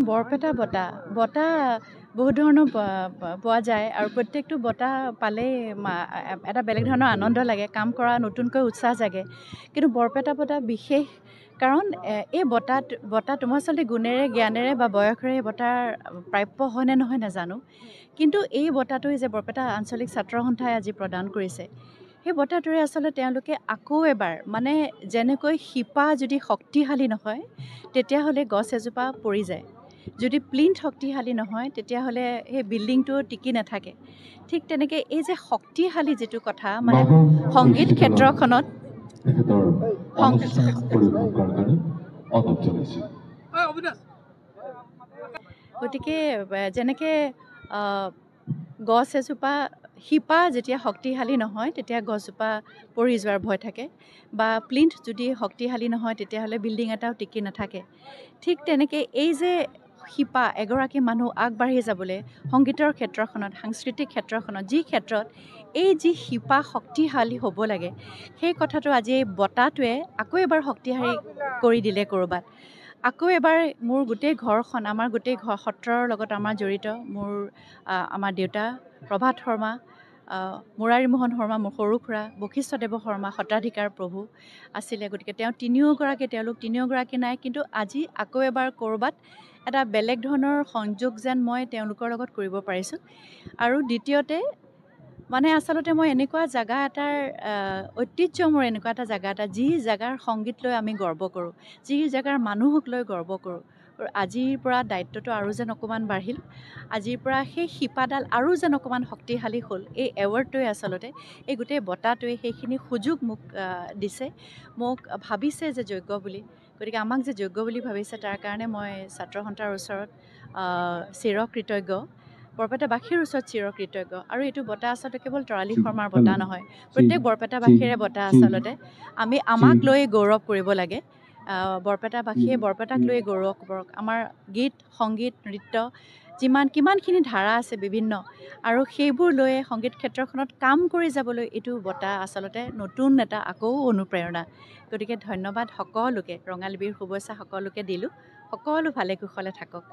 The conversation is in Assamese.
বৰপেটা বটা বহুত ধৰণৰ পোৱা যায় আৰু প্ৰত্যেকটো বঁটা পালেই এটা বেলেগ ধৰণৰ আনন্দ লাগে, কাম কৰা নতুনকৈ উৎসাহ জাগে। কিন্তু বৰপেটা বঁটা বিশেষ কাৰণ এই বঁটাটো মই আচলতে গুণেৰে জ্ঞানেৰে বা বয়সেৰে এই বঁটাৰ প্ৰাপ্য হয় নে নহয় নাজানো, কিন্তু এই বঁটাটোৱে যে বৰপেটা আঞ্চলিক ছাত্ৰ সন্থাই আজি প্ৰদান কৰিছে, সেই বঁটাটোৰে আচলতে তেওঁলোকে আকৌ এবাৰ মানে যেনেকৈ শিপা যদি শক্তিশালী নহয় তেতিয়াহ'লে গছ এজোপা পৰি যায়, যদি প্লিন্থ শক্তিশালী নহয় তেতিয়াহ'লে সেই বিল্ডিংটো টিকি নাথাকে। ঠিক তেনেকৈ এই যে শক্তিশালী যিটো কথা মানে সংগীত ক্ষেত্ৰখনত গতিকে যেনেকৈ গছ এজোপা শিপা যেতিয়া শক্তিশালী নহয় তেতিয়া গছজোপা পৰি যোৱাৰ ভয় থাকে, বা প্লিন্থ যদি শক্তিশালী নহয় তেতিয়াহ'লে বিল্ডিং এটাও টিকি নাথাকে। ঠিক তেনেকৈ এই যে শিপা এগৰাকী মানুহ আগবাঢ়ি যাবলৈ সংগীতৰ ক্ষেত্ৰখনত, সাংস্কৃতিক ক্ষেত্ৰখনত, যি ক্ষেত্ৰত এই যি শিপা শক্তিশালী হ'ব লাগে, সেই কথাটো আজি এই বঁটাটোৱে আকৌ এবাৰ শক্তিশালী কৰি দিলে ক'ৰবাত। আকৌ এবাৰ মোৰ গোটেই ঘৰখন, আমাৰ গোটেই সত্ৰৰ লগত আমাৰ জড়িত, আমাৰ দেউতা প্ৰভাত শৰ্মা, মুৰাৰী মোহন শৰ্মা মোৰ সৰু খুৰা, বশিষ্ঠদেৱ শৰ্মা সত্ৰাধিকাৰ প্ৰভু আছিলে। গতিকে তেওঁলোক তিনিওগৰাকী নাই, কিন্তু আজি আকৌ এবাৰ ক'ৰবাত এটা বেলেগ ধৰণৰ সংযোগ যেন মই তেওঁলোকৰ লগত কৰিব পাৰিছোঁ। আৰু দ্বিতীয়তে মানে আচলতে মই এনেকুৱা জেগা এটাৰ ঐতিহ্য, মোৰ এনেকুৱা এটা জেগা এটা, যি জেগাৰ সংগীত লৈ আমি গৰ্ব কৰোঁ, যি জেগাৰ মানুহক লৈ গৰ্ব কৰোঁ। আজিৰ পৰা দায়িত্বটো আৰু যেন অকণমান বাঢ়িল, আজিৰ পৰা সেই শিপাডাল আৰু যেন অকণমান শক্তিশালী হ'ল। এই এৱাৰ্ডটোৱে আচলতে, এই গোটেই বঁটাটোৱে সেইখিনি সুযোগ মোক দিছে, মোক ভাবিছে যে যোগ্য বুলি। গতিকে আমাক যে যোগ্য বুলি ভাবিছে তাৰ কাৰণে মই ছাত্ৰ সন্থাৰ ওচৰত চিৰকৃতজ্ঞ, বৰপেটাবাসীৰ ওচৰত চিৰকৃতজ্ঞ। আৰু এইটো বঁটা আচলতে কেৱল তৰালী শৰ্মাৰ বঁটা নহয়, প্ৰত্যেক বৰপেটাবাসীৰে বঁটা আচলতে। আমাক লৈ গৌৰৱ কৰিব লাগে, বৰপেটাবাসীয়ে বৰপেটাক লৈ গৌৰৱ কৰক। আমাৰ গীত, সংগীত, নৃত্য কিমানখিনি ধাৰা আছে বিভিন্ন, আৰু সেইবোৰ লৈ সংগীত ক্ষেত্ৰখনত কাম কৰি যাবলৈ এইটো বঁটা আচলতে নতুন এটা আকৌ অনুপ্ৰেৰণা। গতিকে ধন্যবাদ সকলোকে, ৰঙালী বিহুৰ শুভেচ্ছা সকলোকে দিলোঁ। সকলো ভালে কুশলে থাকক।